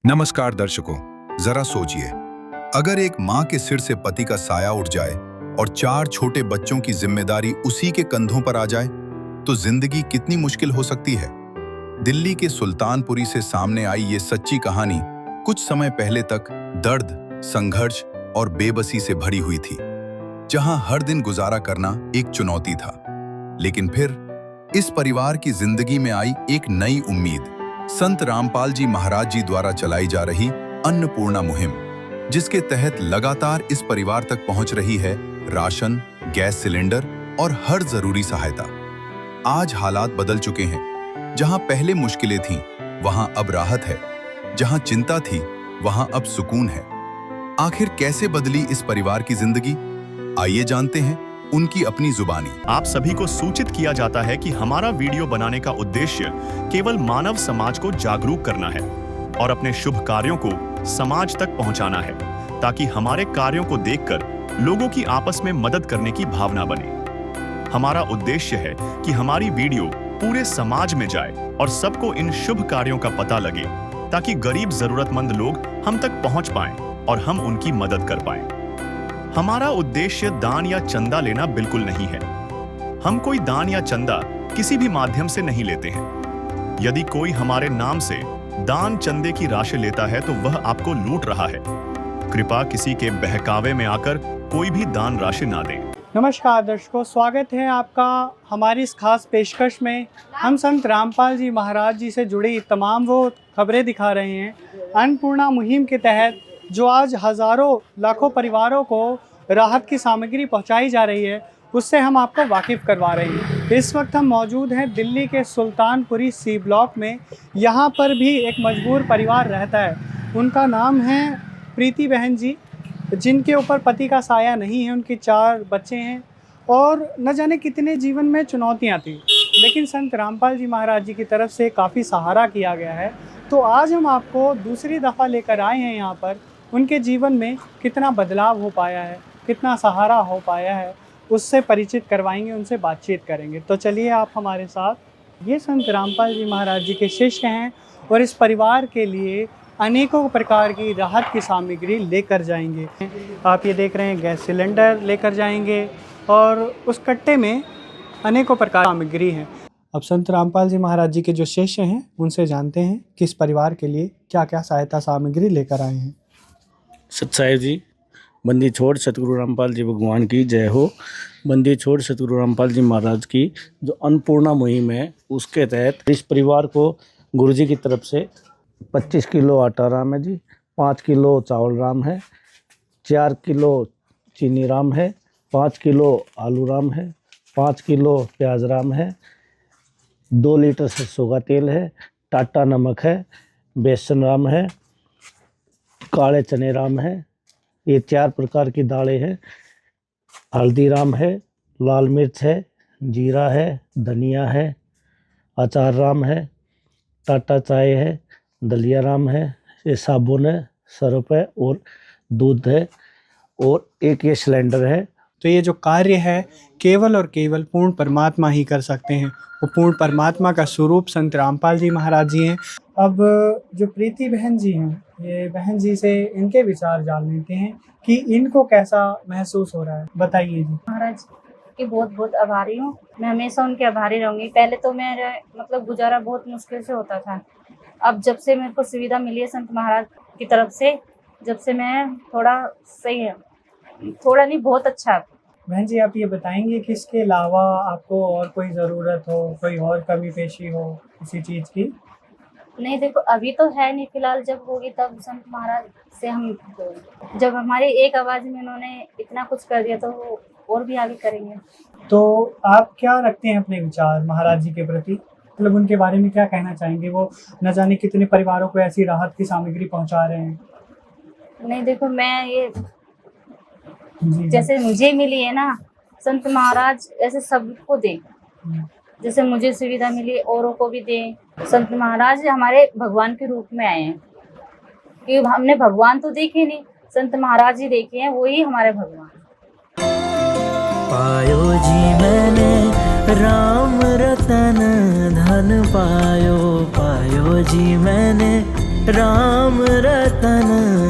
नमस्कार दर्शकों, जरा सोचिए, अगर एक माँ के सिर से पति का साया उठ जाए और 4 छोटे बच्चों की जिम्मेदारी उसी के कंधों पर आ जाए, तो जिंदगी कितनी मुश्किल हो सकती है। दिल्ली के सुल्तानपुरी से सामने आई ये सच्ची कहानी कुछ समय पहले तक दर्द, संघर्ष और बेबसी से भरी हुई थी, जहां हर दिन गुजारा करना एक चुनौती था। लेकिन फिर इस परिवार की जिंदगी में आई एक नई उम्मीद, संत रामपाल जी महाराज जी द्वारा चलाई जा रही अन्नपूर्णा मुहिम, जिसके तहत लगातार इस परिवार तक पहुंच रही है राशन, गैस सिलेंडर और हर जरूरी सहायता। आज हालात बदल चुके हैं। जहां पहले मुश्किलें थीं, वहां अब राहत है। जहां चिंता थी, वहां अब सुकून है। आखिर कैसे बदली इस परिवार की जिंदगी? आइए जानते हैं उनकी अपनी जुबानी। आप सभी को सूचित किया जाता है कि हमारा वीडियो बनाने का उद्देश्य केवल मानव समाज को जागरूक करना है और अपने शुभ कार्यों को समाज तक पहुंचाना है, ताकि हमारे कार्यों को देखकर लोगों की आपस में मदद करने की भावना बने। हमारा उद्देश्य है कि हमारी वीडियो पूरे समाज में जाए और सबको इन शुभ कार्यों का पता लगे, ताकि गरीब जरूरतमंद लोग हम तक पहुंच पाएं और हम उनकी मदद कर पाएं। हमारा उद्देश्य दान या चंदा लेना बिल्कुल नहीं है। हम कोई दान या चंदा किसी भी माध्यम से नहीं लेते हैं। यदि कोई हमारे नाम से दान चंदे की राशि लेता है तो वह आपको लूट रहा है। कृपया किसी के बहकावे में आकर कोई भी दान राशि ना दें। नमस्कार दर्शकों, स्वागत है आपका हमारी इस खास पेशकश में। हम संत रामपाल जी महाराज जी से जुड़ी तमाम वो खबरें दिखा रहे हैं अन्नपूर्णा मुहिम के तहत, जो आज हज़ारों लाखों परिवारों को राहत की सामग्री पहुंचाई जा रही है, उससे हम आपको वाकिफ़ करवा रहे हैं। इस वक्त हम मौजूद हैं दिल्ली के सुल्तानपुरी सी ब्लॉक में। यहाँ पर भी एक मजबूर परिवार रहता है। उनका नाम है प्रीति बहन जी, जिनके ऊपर पति का साया नहीं है। उनके 4 बच्चे हैं और न जाने कितने जीवन में चुनौतियाँ थी, लेकिन संत रामपाल जी महाराज जी की तरफ से काफ़ी सहारा किया गया है। तो आज हम आपको दूसरी दफ़ा लेकर आए हैं यहाँ पर। उनके जीवन में कितना बदलाव हो पाया है, कितना सहारा हो पाया है, उससे परिचित करवाएंगे, उनसे बातचीत करेंगे। तो चलिए आप हमारे साथ। ये संत रामपाल जी महाराज जी के शिष्य हैं और इस परिवार के लिए अनेकों प्रकार की राहत की सामग्री लेकर जाएंगे। आप ये देख रहे हैं, गैस सिलेंडर लेकर जाएंगे और उस कट्टे में अनेकों प्रकार की सामग्री है। अब संत रामपाल जी महाराज जी के जो शिष्य हैं, उनसे जानते हैं कि इस परिवार के लिए क्या क्या सहायता सामग्री लेकर आए हैं। सत्साई जी, बंदी छोड़ सतगुरु रामपाल जी भगवान की जय हो। बंदी छोड़ सतगुरु रामपाल जी महाराज की जो अन्नपूर्णा मुहिम है, उसके तहत इस परिवार को गुरु जी की तरफ से 25 किलो आटा राम है जी, 5 किलो चावल राम है, 4 किलो चीनी राम है, 5 किलो आलू राम है, 5 किलो प्याज राम है, 2 लीटर सरसों का तेल है, टाटा नमक है, बेसन राम है, काले चने राम है, ये 4 प्रकार की दालें हैं, हल्दी राम है, लाल मिर्च है, जीरा है, धनिया है, अचार राम है, टाटा चाय है, दलिया राम है, ये साबुन है, सरफ है और दूध है और एक ये सिलेंडर है। तो ये जो कार्य है केवल और केवल पूर्ण परमात्मा ही कर सकते हैं। वो पूर्ण परमात्मा का स्वरूप संत रामपाल जी महाराज जी हैं। अब जो प्रीति बहन जी हैं, ये बहन जी से इनके विचार जान लेते हैं कि इनको कैसा महसूस हो रहा है। बताइए जी। महाराज की बहुत बहुत आभारी हूँ। मैं हमेशा उनके आभारी रहूँगी। पहले तो मेरा मतलब गुजारा बहुत मुश्किल से होता था। अब जब से मेरे को सुविधा मिली है संत महाराज की तरफ से, जब से मैं थोड़ा सही है, थोड़ा नहीं बहुत अच्छा। बहन जी, आप ये बताएंगे कि इसके अलावा आपको और कोई ज़रूरत हो, कोई और कमी पेशी हो किसी चीज़ की? नहीं, देखो अभी तो है नहीं, फिलहाल जब होगी तब संत महाराज से हम, जब हमारी एक आवाज़ में उन्होंने इतना कुछ कर दिया तो वो और भी आगे करेंगे। तो आप क्या रखते हैं अपने विचार महाराज जी के प्रति? मतलब उनके बारे में क्या कहना चाहेंगे? वो न जाने कितने परिवारों को ऐसी राहत की सामग्री पहुंचा रहे हैं। नहीं देखो, मैं ये जी। जैसे मुझे मिली है ना, संत महाराज ऐसे सबको दे। जैसे मुझे सुविधा मिली औरों को भी दें। संत महाराज हमारे भगवान के रूप में आए हैं, कि हमने भगवान तो देखे नहीं, संत महाराज ही देखे हैं, वही हमारे भगवान। पायो जी मैंने राम रतन धन पायो, पायो जी मैंने राम रतन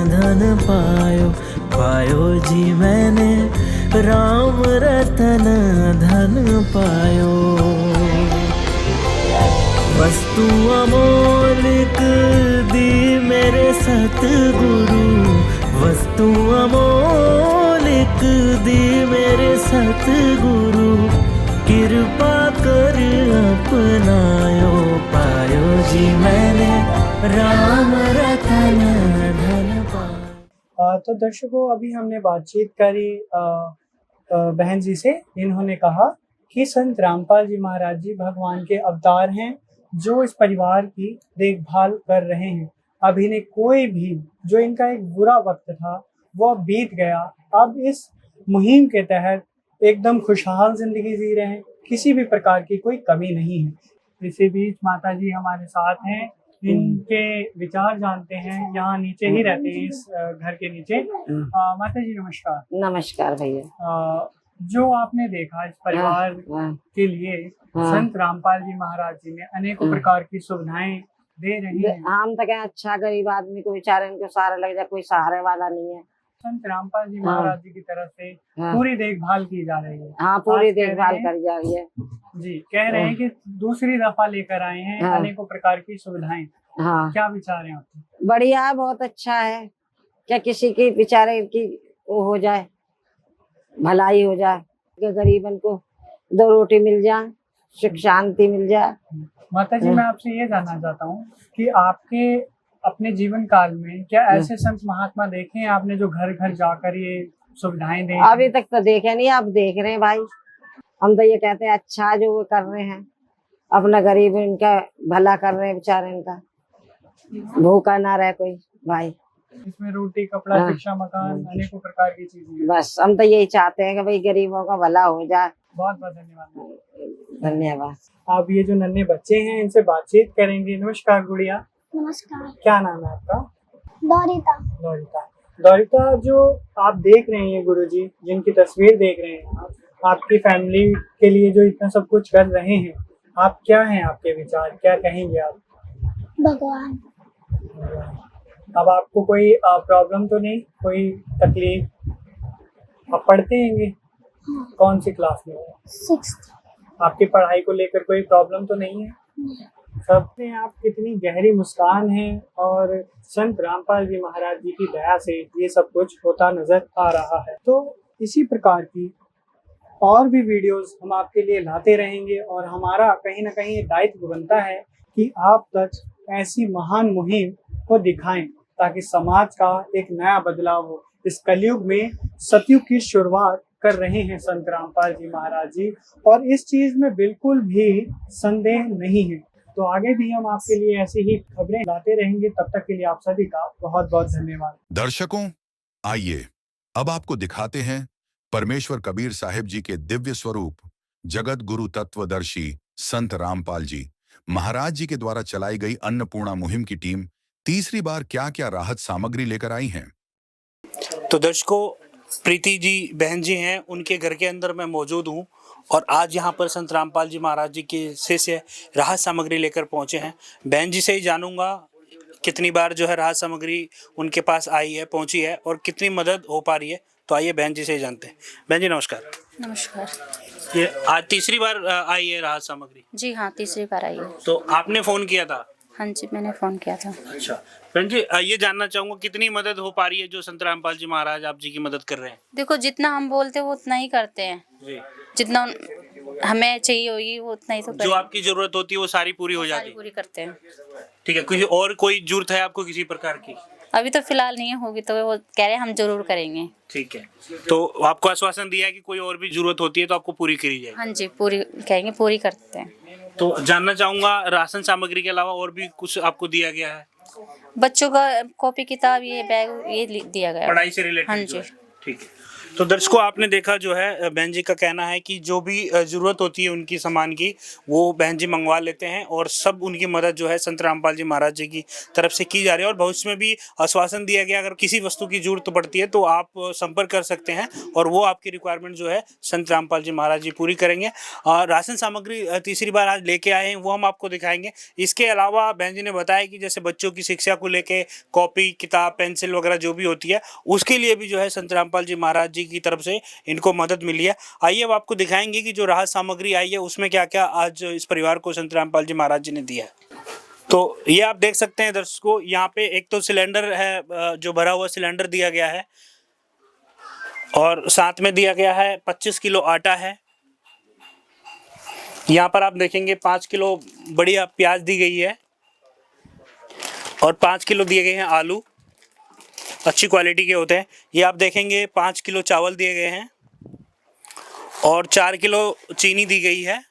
धन पायो, पायो जी मैंने राम रतन धन पायो। वस्तु अमोलिक दी मेरे सतगुरु, वस्तु अमोलिक दी मेरे सतगुरु, कृपा कर अपनायो, पायो जी मैंने राम रतन धन पायो। तो दर्शकों, अभी हमने बातचीत करी बहन जी से। इन्होंने कहा कि संत रामपाल जी महाराज जी भगवान के अवतार हैं जो इस परिवार की देखभाल कर रहे हैं। अब इन्हें कोई भी, जो इनका एक बुरा वक्त था वो अब बीत गया। अब इस मुहिम के तहत एकदम खुशहाल जिंदगी जी रहे हैं, किसी भी प्रकार की कोई कमी नहीं है। इसी बीच माता जी हमारे साथ हैं, इनके विचार जानते हैं। यहाँ नीचे ही रहते हैं, इस घर के नीचे। माता जी नमस्कार। नमस्कार भैया। जो आपने देखा इस परिवार के लिए संत रामपाल जी महाराज जी ने अनेकों प्रकार की सुविधाएं दे रही हैं। हम तो क्या, अच्छा गरीब आदमी को बेचारे इनको सहारा लग जाए, कोई सहारे वाला नहीं है। संत रामपाल जी महाराज जी की तरफ से पूरी देखभाल की जा रही है। हाँ, पूरी देखभाल करी जा रही है जी। कह रहे हैं कि दूसरी दफा लेकर आए हैं अनेकों प्रकार की सुविधाएं। हाँ, क्या विचार हैं आपके? बढ़िया है, बहुत अच्छा है। क्या किसी की बेचारे की वो हो जाए, भलाई हो जाए, कि गरीबन को दो रोटी मिल जाए, सुख शांति मिल जाए। माता जी, मैं आपसे ये जानना चाहता हूँ कि आपके अपने जीवन काल में क्या ऐसे संत महात्मा देखे हैं आपने जो घर घर जाकर ये सुविधाएं दें? अभी तक तो देखे नहीं, अब देख रहे हैं भाई। हम तो ये कहते हैं अच्छा जो वो कर रहे हैं, अपना गरीब इनका भला कर रहे हैं, बेचारे इनका भूखा ना रहे कोई भाई। इसमें रोटी, कपड़ा, शिक्षा, मकान, अनेकों प्रकार की चीजें। बस हम तो यही चाहते हैं कि भाई गरीबों का भला हो जाए। बहुत बहुत धन्यवाद। धन्यवाद। आप ये जो नन्हे बच्चे हैं इनसे बातचीत करेंगे। नमस्कार गुड़िया। नमस्कार। क्या नाम है आपका? दौरिता। दौरिता। दौरिता, जो आप देख रहे हैं गुरुजी जिनकी तस्वीर देख रहे हैं आप, आपकी फैमिली के लिए जो इतना सब कुछ कर रहे हैं, आप क्या हैं, आपके विचार क्या कहेंगे आप? भगवान। अब आपको कोई प्रॉब्लम तो नहीं, कोई तकलीफ? आप पढ़ते हैंगे? कौन सी क्लास में? 6th। आपकी पढ़ाई को लेकर कोई प्रॉब्लम तो नहीं है? सब में आप कितनी गहरी मुस्कान है और संत रामपाल जी महाराज जी की दया से ये सब कुछ होता नजर आ रहा है। तो इसी प्रकार की और भी वीडियोस हम आपके लिए लाते रहेंगे और हमारा कहीं ना कहीं दायित्व बनता है कि आप तक ऐसी महान मुहिम को दिखाएं ताकि समाज का एक नया बदलाव हो। इस कलयुग में सतयुग की शुरुआत कर रहे हैं संत रामपाल जी महाराज जी, और इस चीज में बिल्कुल भी संदेह नहीं है। तो आगे भी हम आपके लिए ऐसी ही खबरें लाते रहेंगे। तब तक के लिए आप सभी का बहुत बहुत धन्यवाद। दर्शकों, आइए अब आपको दिखाते हैं परमेश्वर कबीर साहिब जी के दिव्य स्वरूप जगत गुरु तत्वदर्शी संत रामपाल जी महाराज जी के द्वारा चलाई गई अन्नपूर्णा मुहिम की टीम तीसरी बार क्या क्या राहत सामग्री लेकर आई हैं। तो दर्शकों, प्रीति जी बहन जी हैं, उनके घर के अंदर मैं मौजूद हूं और आज यहां पर संत रामपाल जी महाराज जी के से राहत सामग्री लेकर पहुंचे हैं। बहन जी से ही जानूंगा कितनी बार जो है राहत सामग्री उनके पास आई है, पहुंची है और कितनी मदद हो पा रही है। तो आइए बहन जी से ही जानते हैं। बहन जी नमस्कार। नमस्कार। ये आज तीसरी बार आई है राहत सामग्री? जी हाँ, तीसरी बार आई है। तो आपने फोन किया था? हाँ जी, मैंने फोन किया था। अच्छा बहन जी, ये जानना चाहूंगा कितनी मदद हो पा रही है जो संत रामपाल जी महाराज आप जी की मदद कर रहे हैं? देखो, जितना हम बोलते हैं वो उतना ही करते हैं जी। जितना हमें चाहिए होगी वो उतना ही तो जो आपकी जरूरत होती है वो सारी पूरी हो जाती है? पूरी करते हैं। ठीक है, किसी और कोई जरूरत है आपको किसी प्रकार की? अभी तो फिलहाल नहीं होगी, तो वो कह रहे हैं हम जरूर करेंगे। ठीक है, तो आपको आश्वासन दिया है कि कोई और भी जरूरत होती है तो आपको पूरी करी जाएगी? हाँ जी, पूरी कहेंगे, पूरी करते हैं। तो जानना चाहूंगा राशन सामग्री के अलावा और भी कुछ आपको दिया गया है? बच्चों का कॉपी किताब, ये बैग, ये दिया गया, पढ़ाई से रिलेटेड? हाँ जी। ठीक है, तो दर्शकों आपने देखा जो है बहन जी का कहना है कि जो भी ज़रूरत होती है उनकी सामान की वो बहन जी मंगवा लेते हैं और सब उनकी मदद जो है संत रामपाल जी महाराज जी की तरफ से की जा रही है। और भविष्य में भी आश्वासन दिया गया अगर किसी वस्तु की जरूरत पड़ती है तो आप संपर्क कर सकते हैं और वो आपकी रिक्वायरमेंट जो है संत रामपाल जी महाराज जी पूरी करेंगे। राशन सामग्री तीसरी बार आज लेके आए हैं वो हम आपको दिखाएंगे। इसके अलावा बहन जी ने बताया कि जैसे बच्चों की शिक्षा को लेके कॉपी किताब पेंसिल वगैरह जो भी होती है उसके लिए भी जो है संत रामपाल जी महाराज जी की तरफ से इनको मदद मिली है। आइए अब आपको दिखाएंगे कि जो राहत सामग्री आई है उसमें क्या क्या आज इस परिवार को संत रामपाल जी महाराज जी ने दिया है। तो ये आप देख सकते हैं दर्शकों, यहाँ पे एक तो सिलेंडर है जो भरा हुआ सिलेंडर दिया गया है और साथ में दिया गया है 25 किलो आटा है। यहाँ पर आप देखेंगे 5 किलो बढ़िया प्याज दी गई है और 5 किलो दिए गए हैं आलू, अच्छी क्वालिटी के होते हैं। ये आप देखेंगे 5 किलो चावल दिए गए हैं और 4 किलो चीनी दी गई है।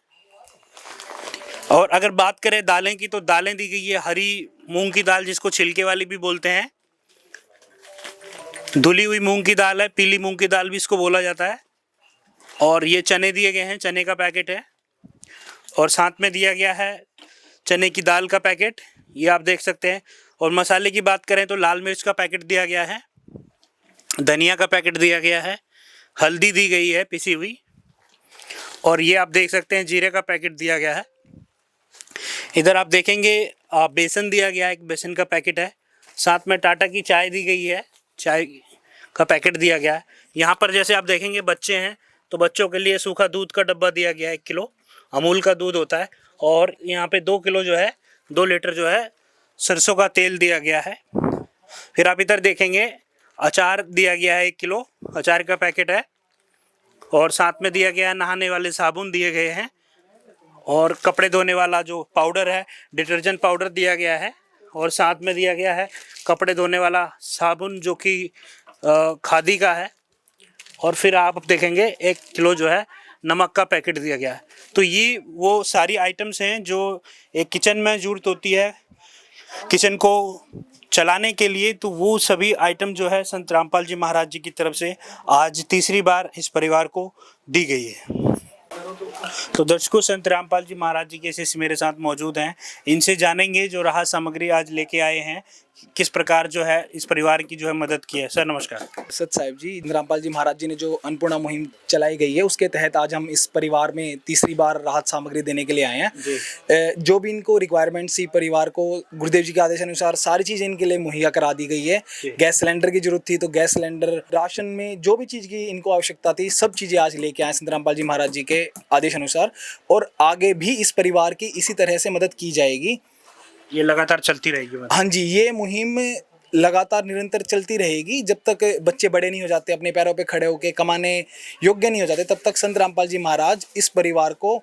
और अगर बात करें दालें की तो दालें दी गई है हरी मूंग की दाल जिसको छिलके वाली भी बोलते हैं, धुली हुई मूंग की दाल है, पीली मूंग की दाल भी इसको बोला जाता है। और ये चने दिए गए हैं, चने का पैकेट है और साथ में दिया गया है चने की दाल का पैकेट, ये आप देख सकते हैं। और मसाले की बात करें तो लाल मिर्च का पैकेट दिया गया है, धनिया का पैकेट दिया गया है, हल्दी दी गई है पिसी हुई और ये आप देख सकते हैं जीरे का पैकेट दिया गया है। इधर आप देखेंगे बेसन दिया गया है, एक बेसन का पैकेट है, साथ में टाटा की चाय दी गई है, चाय का पैकेट दिया गया है। यहाँ पर जैसे आप देखेंगे बच्चे हैं तो बच्चों के लिए सूखा दूध का डब्बा दिया गया है, 1 किलो अमूल का दूध होता है। और यहाँ पे 2 किलो जो है 2 लीटर जो है सरसों का तेल दिया गया है। फिर आप इधर देखेंगे अचार दिया गया है, 1 किलो अचार का पैकेट है और साथ में दिया गया है नहाने वाले साबुन दिए गए हैं और कपड़े धोने वाला जो पाउडर है डिटर्जेंट पाउडर दिया गया है और साथ में दिया गया है कपड़े धोने वाला साबुन जो कि खादी का है। और फिर आप देखेंगे 1 किलो जो है नमक का पैकेट दिया गया है। तो ये वो सारी आइटम्स हैं जो एक किचन में ज़रूरत होती है किचन को चलाने के लिए, तो वो सभी आइटम जो है संत रामपाल जी महाराज जी की तरफ से आज तीसरी बार इस परिवार को दी गई है। तो दर्शकों संत रामपाल जी महाराज जी के शिष्य मेरे साथ मौजूद हैं, इनसे जानेंगे जो राहत सामग्री आज लेके आए हैं किस प्रकार जो है इस परिवार की जो है मदद की है। सर नमस्कार। सत साहिब जी, रामपाल जी महाराज जी ने जो अन्नपूर्णा मुहिम चलाई गई है उसके तहत आज हम इस परिवार में तीसरी बार राहत सामग्री देने के लिए आए हैं। जो भी इनको रिक्वायरमेंट्स थी परिवार को गुरुदेव जी के आदेश अनुसार सारी चीज़ें इनके लिए मुहैया करा दी गई है। गैस सिलेंडर की जरूरत थी तो गैस सिलेंडर, राशन में जो भी चीज़ की इनको आवश्यकता थी सब चीज़ें आज लेके आए संत रामपाल जी महाराज जी के आदेश अनुसार और आगे भी इस परिवार की इसी तरह से मदद की जाएगी। ये लगातार चलती रहेगी? हाँ जी, ये मुहिम लगातार निरंतर चलती रहेगी जब तक बच्चे बड़े नहीं हो जाते, अपने पैरों पे खड़े होकर कमाने योग्य नहीं हो जाते, तब तक संत रामपाल जी महाराज इस परिवार को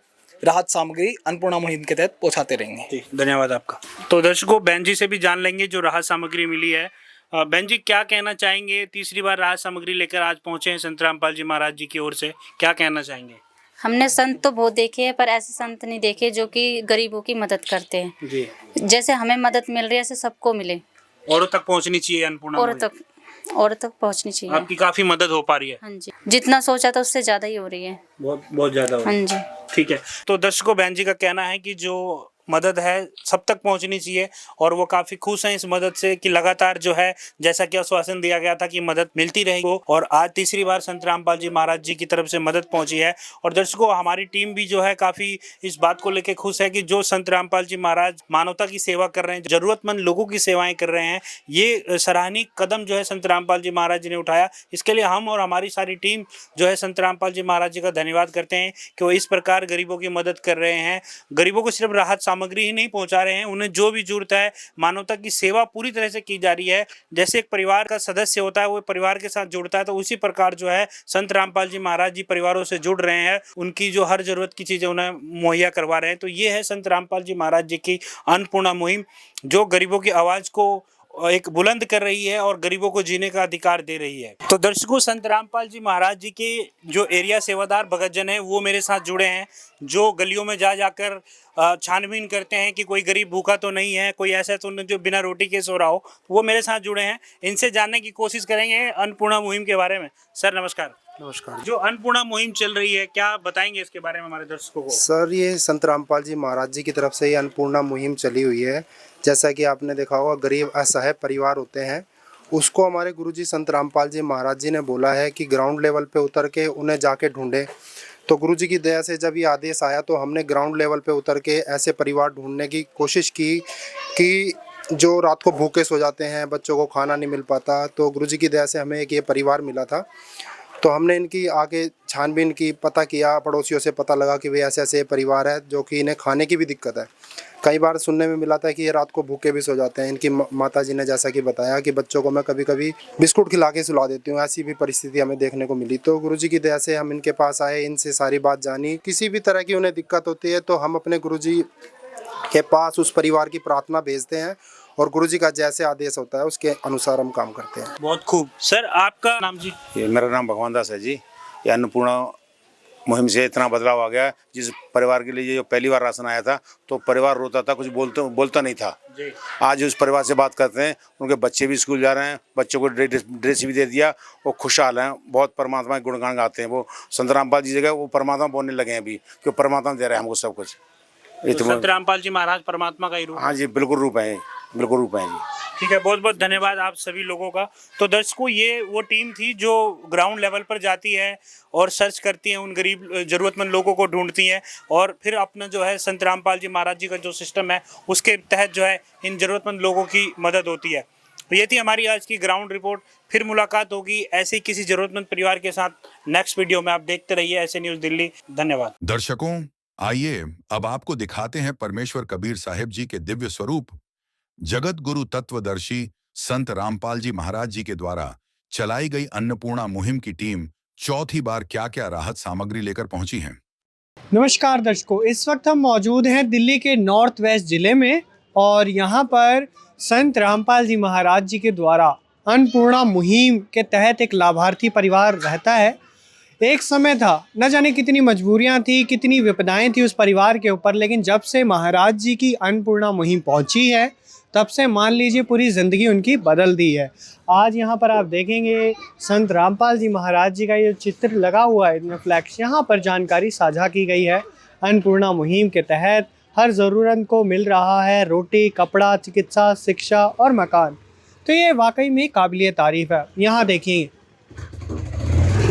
राहत सामग्री अन्नपूर्णा मुहिम के तहत पहुंचाते रहेंगे। धन्यवाद आपका। तो दर्शकों बहन जी से भी जान लेंगे जो राहत सामग्री मिली है। बहन जी क्या कहना चाहेंगे, तीसरी बार राहत सामग्री लेकर आज पहुंचे हैं संत रामपाल जी महाराज जी की ओर से, क्या कहना चाहेंगे? हमने संत तो बहुत देखे हैं पर ऐसे संत नहीं देखे जो कि गरीबों की मदद करते हैं जी। जैसे हमें मदद मिल रही है ऐसे सबको मिले, औरों तक पहुंचनी चाहिए अन्नपूर्णा, औरों तक पहुंचनी चाहिए। आपकी काफी मदद हो पा रही है? हाँ जी, जितना सोचा था उससे ज्यादा ही हो रही है, बहुत ज्यादा हो रही है। हाँ जी। ठीक है, तो दर्शकों बहन जी का कहना है कि जो मदद है सब तक पहुंचनी चाहिए और वो काफ़ी खुश हैं इस मदद से कि लगातार जो है जैसा कि आश्वासन दिया गया था कि मदद मिलती रहेगी और आज तीसरी बार संत रामपाल जी महाराज जी की तरफ से मदद पहुंची है। और दर्शकों हमारी टीम भी जो है काफ़ी इस बात को लेकर खुश है कि जो संत रामपाल जी महाराज मानवता की सेवा कर रहे हैं, ज़रूरतमंद लोगों की सेवाएं कर रहे हैं, ये सराहनीय कदम जो है संत रामपाल जी महाराज जी ने उठाया। इसके लिए हम और हमारी सारी टीम जो है संत रामपाल जी महाराज जी का धन्यवाद करते हैं कि वो इस प्रकार गरीबों की मदद कर रहे हैं। गरीबों को सिर्फ राहत सामग्री ही नहीं पहुंचा रहे हैं, उन्हें जो भी जरूरत है मानवता की सेवा पूरी तरह से की जा रही है। जैसे एक परिवार का सदस्य होता है वो परिवार के साथ जुड़ता है, तो उसी प्रकार जो है संत रामपाल जी महाराज जी परिवारों से जुड़ रहे हैं, उनकी जो हर जरूरत की चीज़ें उन्हें मुहैया करवा रहे हैं। तो ये है संत रामपाल जी महाराज जी की अन्नपूर्णा मुहिम जो गरीबों की आवाज़ को एक बुलंद कर रही है और गरीबों को जीने का अधिकार दे रही है। तो दर्शकों, संत रामपाल जी महाराज जी के जो एरिया सेवादार भगतजन हैं वो मेरे साथ जुड़े हैं, जो गलियों में जा जाकर छानबीन करते हैं कि कोई गरीब भूखा तो नहीं है, कोई ऐसा तो नहीं जो बिना रोटी के सो रहा हो। वो मेरे साथ जुड़े हैं, इनसे जानने की कोशिश करेंगे अन्नपूर्णा मुहिम के बारे में। सर नमस्कार। नमस्कार। जो अन्नपूर्णा मुहिम चल रही है, क्या बताएंगे इसके बारे में हमारे दर्शकों को? सर, ये संत रामपाल जी महाराज जी की तरफ से ये अन्नपूर्णा मुहिम चली हुई है। जैसा कि आपने देखा होगा, गरीब असहाय परिवार होते हैं, उसको हमारे गुरुजी संत रामपाल जी महाराज जी ने बोला है कि ग्राउंड लेवल पे उतर के उन्हें जाके ढूंढे। तो गुरुजी की दया से जब ये आदेश आया तो हमने ग्राउंड लेवल पे उतर के ऐसे परिवार ढूंढने की कोशिश की कि जो रात को भूखे सो जाते हैं, बच्चों को खाना नहीं मिल पाता। तो गुरुजी की दया से हमें एक ये परिवार मिला था। तो हमने इनकी आगे छानबीन की, पता किया, पड़ोसियों से पता लगा कि वे ऐसे ऐसे परिवार है जो कि इन्हें खाने की भी दिक्कत है। कई बार सुनने में मिला था कि ये रात को भूखे भी सो जाते हैं। इनकी माता जी ने जैसा कि बताया कि बच्चों को मैं कभी कभी बिस्कुट खिला के सुला देती हूँ, ऐसी भी परिस्थिति हमें देखने को मिली। तो गुरुजी की दया से हम इनके पास आए, इनसे सारी बात जानी। किसी भी तरह की उन्हें दिक्कत होती है तो हम अपने गुरुजी के पास उस परिवार की प्रार्थना भेजते हैं और गुरुजी का जैसे आदेश होता है उसके अनुसार हम काम करते हैं। बहुत खूब। सर आपका नाम जी? ये मेरा नाम भगवान दास है जी। ये अन्नपूर्णा मुहिम से इतना बदलाव आ गया, जिस परिवार के लिए जो पहली बार राशन आया था तो परिवार रोता था, कुछ बोलता नहीं था। आज उस परिवार से बात करते हैं, उनके बच्चे भी स्कूल जा रहे हैं, बच्चों को ड्रेस भी दे दिया, वो खुशहाल हैं, बहुत परमात्मा के गुणगान गाते हैं। वो संत रामपाल जी जगह वो परमात्मा बोलने लगे हैं अभी, कि परमात्मा दे रहे हैं हमको सब कुछ। तो संत रामपाल जी महाराज परमात्मा का ही रूप? हाँ जी, बिल्कुल रूप है, बिल्कुल रूप है जी। ठीक है, बहुत बहुत धन्यवाद आप सभी लोगों का। तो दर्शकों, ये वो टीम थी जो ग्राउंड लेवल पर जाती है और सर्च करती है, उन गरीब ज़रूरतमंद लोगों को ढूंढती है और फिर अपना जो है संत रामपाल जी महाराज जी का जो सिस्टम है उसके तहत जो है इन ज़रूरतमंद लोगों की मदद होती है। तो ये थी हमारी आज की ग्राउंड रिपोर्ट। फिर मुलाकात होगी ऐसे ही किसी ज़रूरतमंद परिवार के साथ नेक्स्ट वीडियो में। आप देखते रहिए ऐसे न्यूज़ दिल्ली। धन्यवाद। दर्शकों, आइए अब आपको दिखाते हैं परमेश्वर कबीर साहिब जी के दिव्य स्वरूप। जगत गुरु तत्वदर्शी संत रामपाल जी महाराज जी के द्वारा चलाई गई अन्नपूर्णा मुहिम की टीम चौथी बार क्या क्या राहत सामग्री लेकर पहुंची है। नमस्कार दर्शकों, इस वक्त हम मौजूद हैं दिल्ली के नॉर्थ वेस्ट ज़िले में और यहाँ पर संत रामपाल जी महाराज जी के द्वारा अन्नपूर्णा मुहिम के तहत एक लाभार्थी परिवार रहता है। एक समय था, न जाने कितनी मजबूरियां थी, कितनी विपदाएं थी उस परिवार के ऊपर, लेकिन जब से महाराज जी की अन्नपूर्णा मुहिम पहुंची है तब से मान लीजिए पूरी ज़िंदगी उनकी बदल दी है। आज यहाँ पर आप देखेंगे संत रामपाल जी महाराज जी का ये चित्र लगा हुआ है, इनमें फ्लैक्स। यहाँ पर जानकारी साझा की गई है। अन्नपूर्णा मुहिम के तहत हर ज़रूरत को मिल रहा है रोटी, कपड़ा, चिकित्सा, शिक्षा और मकान। तो ये वाकई में काबिलियत तारीफ़ है। यहाँ देखिए,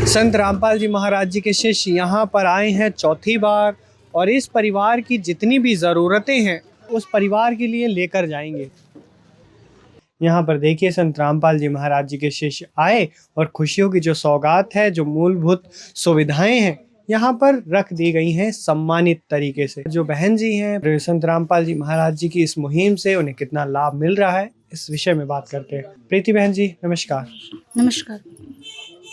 संत रामपाल जी महाराज जी के शिष्य यहाँ पर आए हैं चौथी बार और इस परिवार की जितनी भी ज़रूरतें हैं उस परिवार के लिए लेकर जाएंगे। यहाँ पर देखिए, संत रामपाल जी महाराज जी के शिष्य आए और खुशियों की जो सौगात है, जो मूलभूत सुविधाएं हैं, यहाँ पर रख दी गई हैं सम्मानित तरीके से। जो बहन जी हैं, संत रामपाल जी महाराज जी की इस मुहिम से उन्हें कितना लाभ मिल रहा है, इस विषय में बात करते हैं। प्रीति बहन जी नमस्कार। नमस्कार।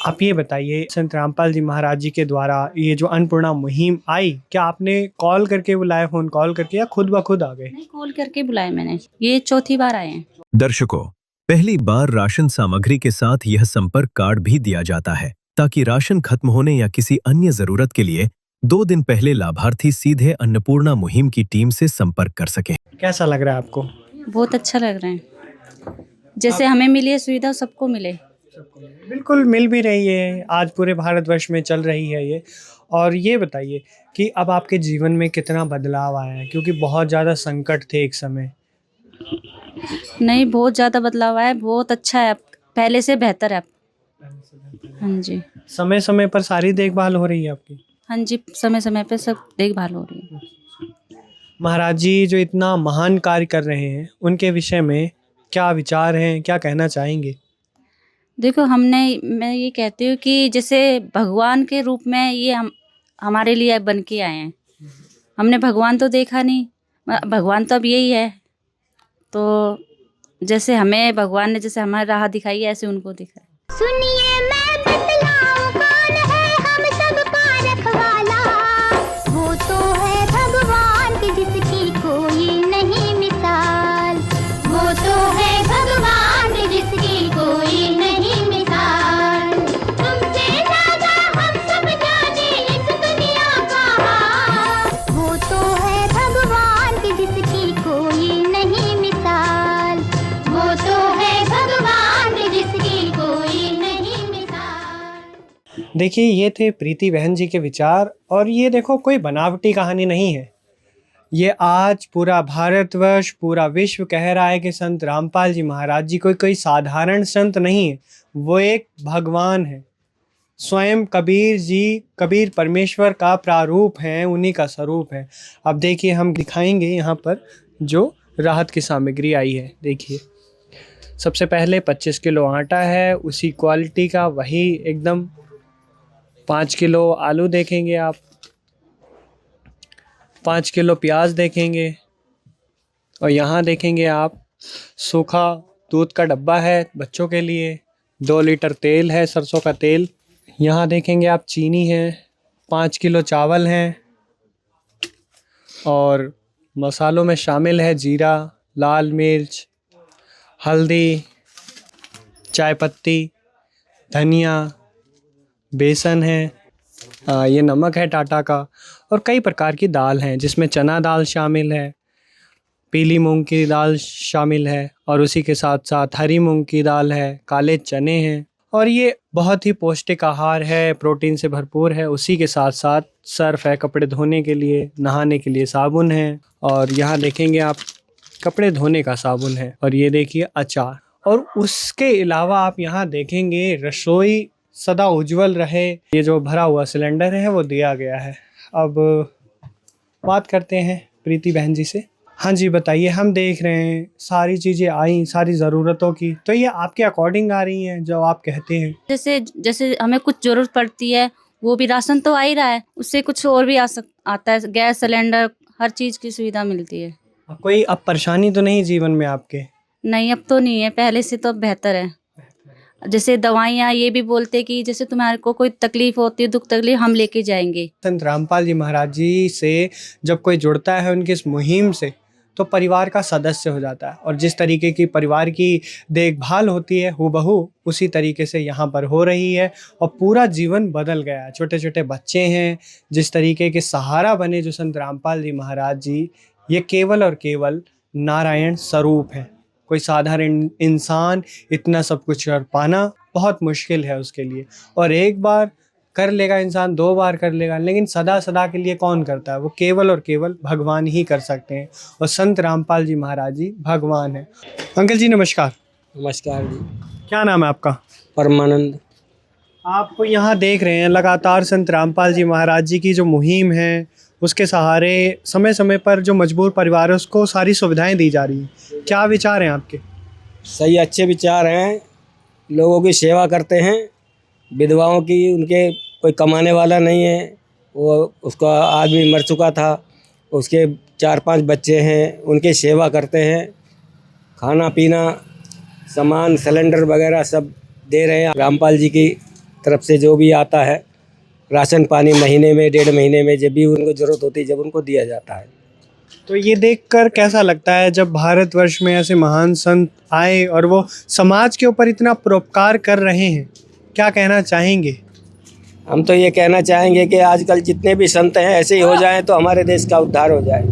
आप ये बताइए, संत रामपाल जी महाराज जी के द्वारा ये जो अन्नपूर्णा मुहिम आई, क्या आपने कॉल करके बुलाया, फोन कॉल करके, या खुद ब खुद आ गए? नहीं, कॉल करके बुलाया मैंने। ये चौथी बार आए हैं। दर्शकों, पहली बार राशन सामग्री के साथ यह संपर्क कार्ड भी दिया जाता है ताकि राशन खत्म होने या किसी अन्य जरूरत के लिए 2 दिन पहले लाभार्थी सीधे अन्नपूर्णा मुहिम की टीम से संपर्क कर सके। कैसा लग रहा है आपको? बहुत अच्छा लग रहा है, जैसे हमें मिली है सुविधा सबको मिले। बिल्कुल मिल भी रही है, आज पूरे भारतवर्ष में चल रही है ये। और ये बताइए कि अब आपके जीवन में कितना बदलाव आया है, क्योंकि बहुत ज़्यादा संकट थे एक समय। नहीं, बहुत ज़्यादा बदलाव आया है, बहुत अच्छा है, पहले से बेहतर है। हाँ जी। समय समय पर सारी देखभाल हो रही है आपकी? हाँ जी, समय समय पे सब देखभाल हो रही है। महाराज जी जो इतना महान कार्य कर रहे हैं, उनके विषय में क्या विचार हैं, क्या कहना चाहेंगे? देखो, मैं ये कहती हूँ कि जैसे भगवान के रूप में ये हमारे लिए बन के आए हैं। हमने भगवान तो देखा नहीं, भगवान तो अब यही है। तो जैसे हमें भगवान ने जैसे हमारी राह दिखाई है, ऐसे उनको दिखाई। सुनिए मैं बतलाऊं कौन है हम सबका रखवाला, वो तो है भगवान की जिसकी कोई नहीं मिसाल, वो तो है भगवान। देखिए, ये थे प्रीति बहन जी के विचार। और ये देखो, कोई बनावटी कहानी नहीं है। ये आज पूरा भारतवर्ष, पूरा विश्व कह रहा है कि संत रामपाल जी महाराज जी कोई साधारण संत नहीं है, वो एक भगवान है। स्वयं कबीर जी, कबीर परमेश्वर का प्रारूप हैं, उन्हीं का स्वरूप है। अब देखिए, हम दिखाएंगे यहाँ पर जो राहत की सामग्री आई है। देखिए, सबसे पहले 25 किलो आटा है, उसी क्वालिटी का, वही एकदम 5 किलो आलू देखेंगे आप, 5 किलो प्याज देखेंगे, और यहाँ देखेंगे आप सूखा दूध का डब्बा है बच्चों के लिए, 2 लीटर तेल है, सरसों का तेल। यहाँ देखेंगे आप चीनी है, 5 किलो चावल हैं, और मसालों में शामिल है जीरा, लाल मिर्च, हल्दी, चाय पत्ती, धनिया, बेसन है, ये नमक है टाटा का, और कई प्रकार की दाल हैं जिसमें चना दाल शामिल है, पीली मूंग की दाल शामिल है, और उसी के साथ साथ हरी मूंग की दाल है, काले चने हैं। और ये बहुत ही पौष्टिक आहार है, प्रोटीन से भरपूर है। उसी के साथ साथ सर्फ है, कपड़े धोने के लिए, नहाने के लिए साबुन है, और यहाँ देखेंगे आप कपड़े धोने का साबुन है, और ये देखिए अचार। और उसके अलावा आप यहाँ देखेंगे रसोई सदा उज्जवल रहे, ये जो भरा हुआ सिलेंडर है वो दिया गया है। अब बात करते हैं प्रीति बहन जी से। हाँ जी, बताइए, हम देख रहे हैं सारी चीज़ें आई, सारी ज़रूरतों की, तो ये आपके अकॉर्डिंग आ रही हैं जो आप कहते हैं? जैसे हमें कुछ ज़रूरत पड़ती है, वो भी राशन तो आ ही रहा है, उससे कुछ और भी आता है, गैस सिलेंडर, हर चीज़ की सुविधा मिलती है। कोई अब परेशानी तो नहीं जीवन में आपके? नहीं, अब तो नहीं है, पहले से तो बेहतर है। जैसे दवाइयाँ, ये भी बोलते कि जैसे तुम्हारे को कोई तकलीफ होती है, दुख तकलीफ, हम लेके जाएंगे। संत रामपाल जी महाराज जी से जब कोई जुड़ता है उनकी इस मुहिम से, तो परिवार का सदस्य हो जाता है। और जिस तरीके की परिवार की देखभाल होती है, हूबहू उसी तरीके से यहाँ पर हो रही है, और पूरा जीवन बदल गया। छोटे छोटे बच्चे हैं, जिस तरीके के सहारा बने जो संत रामपाल जी महाराज जी, ये केवल और केवल नारायण स्वरूप है। कोई साधारण इंसान इतना सब कुछ कर पाना बहुत मुश्किल है उसके लिए। और एक बार कर लेगा इंसान, 2 बार कर लेगा, लेकिन सदा सदा के लिए कौन करता है? वो केवल और केवल भगवान ही कर सकते हैं, और संत रामपाल जी महाराज जी भगवान हैं। अंकल जी नमस्कार। नमस्कार जी। क्या नाम है आपका? परमानंद। आपको यहाँ देख रहे हैं लगातार संत रामपाल जी महाराज जी की जो मुहिम है, उसके सहारे समय समय पर जो मजबूर परिवार है उसको सारी सुविधाएं दी जा रही हैं। क्या विचार हैं आपके? सही, अच्छे विचार हैं। लोगों की सेवा करते हैं, विधवाओं की, उनके कोई कमाने वाला नहीं है, वो उसका आदमी मर चुका था, उसके 4-5 बच्चे हैं, उनकी सेवा करते हैं, खाना पीना, सामान, सिलेंडर वगैरह सब दे रहे हैं। रामपाल जी की तरफ से जो भी आता है, राशन पानी महीने में, 1.5 महीने में, जब भी उनको ज़रूरत होती है, जब उनको दिया जाता है। तो ये देखकर कैसा लगता है जब भारतवर्ष में ऐसे महान संत आए और वो समाज के ऊपर इतना परोपकार कर रहे हैं? क्या कहना चाहेंगे? हम तो ये कहना चाहेंगे कि आजकल जितने भी संत हैं ऐसे ही हो जाएं तो हमारे देश का उद्धार हो जाए।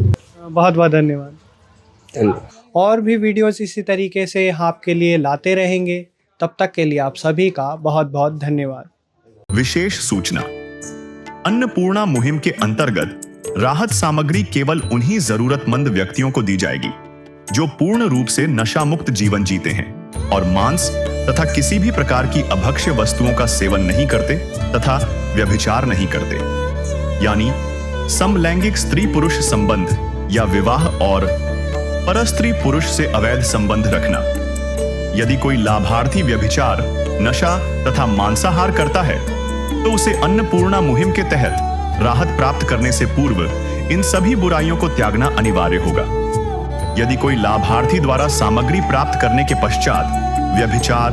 बहुत बहुत धन्यवाद। और भी वीडियोस इसी तरीके से आपके लिए लाते रहेंगे। तब तक के लिए आप सभी का बहुत बहुत धन्यवाद। विशेष सूचना, अन्नपूर्णा मुहिम के अंतर्गत राहत सामग्री केवल उन्हीं जरूरतमंद व्यक्तियों को दी जाएगी जो पूर्ण रूप से नशा मुक्त जीवन जीते हैं और मांस तथा किसी भी प्रकार की अभक्ष्य वस्तुओं का सेवन नहीं करते तथा व्यभिचार नहीं करते, यानी समलैंगिक स्त्री पुरुष संबंध या विवाह और परस्त्री पुरुष से अवैध संबंध रखना। यदि कोई लाभार्थी व्यभिचार, नशा तथा मांसाहार करता है तो उसे अन्नपूर्णा मुहिम के तहत राहत प्राप्त करने से पूर्व इन सभी बुराइयों को त्यागना अनिवार्य होगा। यदि कोई लाभार्थी द्वारा सामग्री प्राप्त करने के पश्चात व्यभिचार,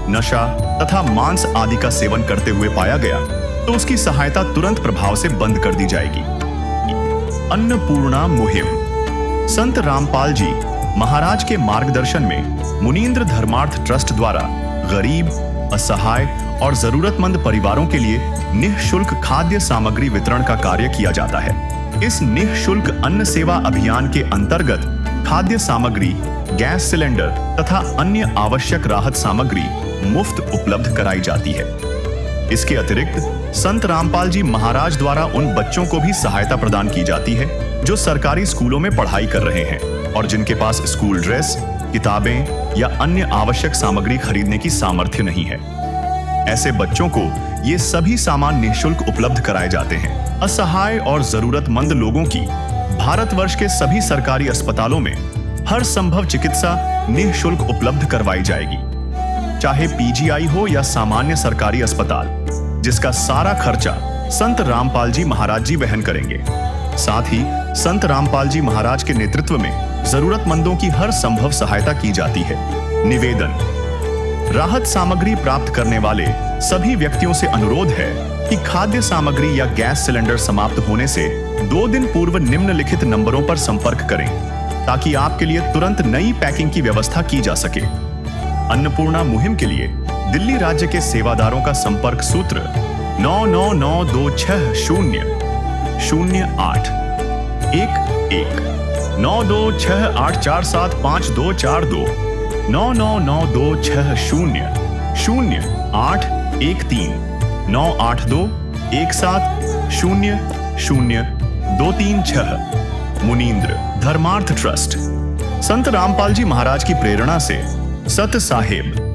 नशा तथा मांस आदि का सेवन करते हुए पाया गया तो उसकी सहायता तुरंत प्रभाव से बंद कर दी जाएगी। अन्नपूर्णा मुहिम संत रामपाल जी महाराज के मार्गदर्शन में मुनीन्द्र धर्मार्थ ट्रस्ट द्वारा गरीब, असहाय और जरूरतमंद परिवारों के लिए निःशुल्क खाद्य सामग्री वितरण का कार्य किया जाता है। इस निःशुल्क अन्न सेवा अभियान के अंतर्गत खाद्य सामग्री, गैस सिलेंडर तथा अन्य आवश्यक राहत सामग्री मुफ्त उपलब्ध कराई जाती है। इसके अतिरिक्त संत रामपाल जी महाराज द्वारा उन बच्चों को भी सहायता प्रदान की जाती है जो सरकारी स्कूलों में पढ़ाई कर रहे हैं और जिनके पास स्कूल ड्रेस, किताबें या अन्य आवश्यक सामग्री खरीदने की सामर्थ्य नहीं है। ऐसे बच्चों को ये सभी सामान निःशुल्क उपलब्ध कराए जाते हैं। असहाय और जरूरतमंद लोगों की भारतवर्ष के सभी सरकारी अस्पतालों में हर संभव चिकित्सा निःशुल्क उपलब्ध करवाई जाएगी, चाहे पीजीआई हो या सामान्य सरकारी अस्पताल, जिसका सारा खर्चा संत रामपाल जी महाराज जी वहन करेंगे। साथ ही संत रामपाल जी महाराज के नेतृत्व में जरूरतमंदों की हर संभव सहायता की जाती है। निवेदन: राहत सामग्री प्राप्त करने वाले सभी व्यक्तियों से अनुरोध है कि खाद्य सामग्री या गैस सिलेंडर समाप्त होने से 2 दिन पूर्व निम्नलिखित नंबरों पर संपर्क करें ताकि आपके लिए तुरंत नई पैकिंग की व्यवस्था की जा सके। अन्नपूर्णा मुहिम के लिए दिल्ली राज्य के सेवादारों का संपर्क सूत्र 99926008 9268475242 9992600813 98217000236। मुनींद्र धर्मार्थ ट्रस्ट। संत रामपाल जी महाराज की प्रेरणा से सत साहेब